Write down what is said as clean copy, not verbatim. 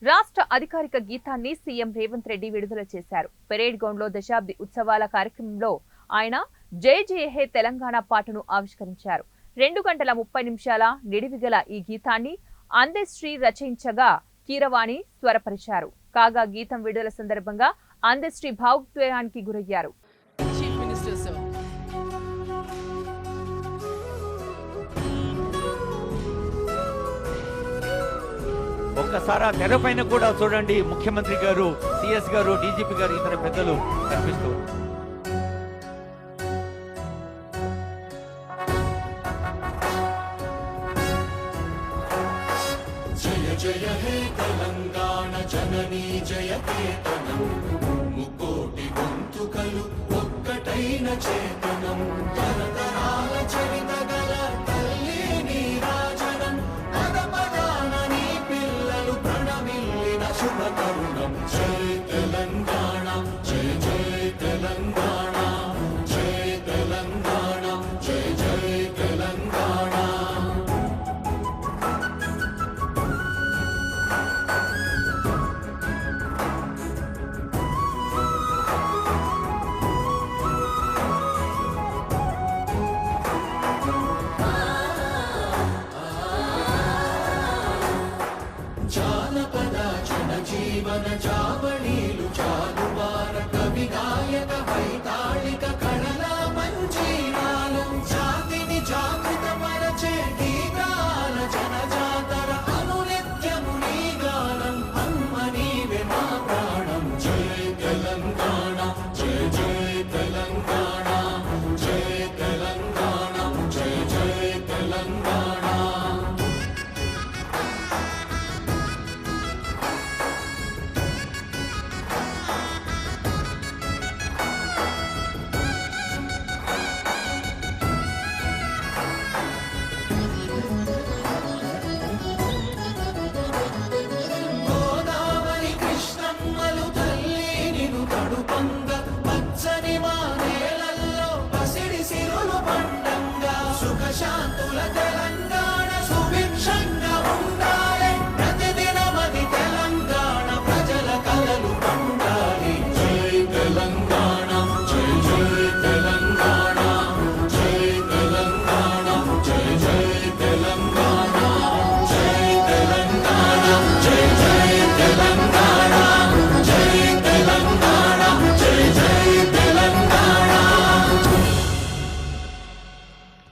రాష్ట్ర అధికారిక గీతాన్ని సీఎం రేవంత్ రెడ్డి విడుదల చేశారు. పెరేడ్ గ్రౌండ్ లో దశాబ్ది ఉత్సవాల కార్యక్రమంలో ఆయన జై జయ హే తెలంగాణ పాటను ఆవిష్కరించారు. 2 గంటల 30 నిమిషాల నిడివిగల ఈ గీతాన్ని అందెశ్రీ రచయించగా కీరవాణి స్వరపరిచారు. కాగా గీతం విడుదల సందర్భంగా అందెశ్రీ భావోద్వేగానికి గురయ్యారు. ఒక్కసారి తెర పైన కూడా చూడండి, ముఖ్యమంత్రి గారు, సిఎస్ గారు, డీజీపీ గారు, ఇతర పెద్దలు కనిపిస్తూ జయ జయ హే తెలంగాణ జననీ జయకేతనం, ముకోటి గొంతుకలు ఒక్కటైన చేతనం, తరతరాల చరిత గల తల్లి నీరాజనం, పద పదాన నీ పిల్లలు ప్రణమిల్లిన శుభ తరుణం. జయ తెలంగాణ, జయ జయ తెలంగాణ, జయ తెలంగాణ, జయ జయ తెలంగాణ. జానపద జనజీవన జావళీలు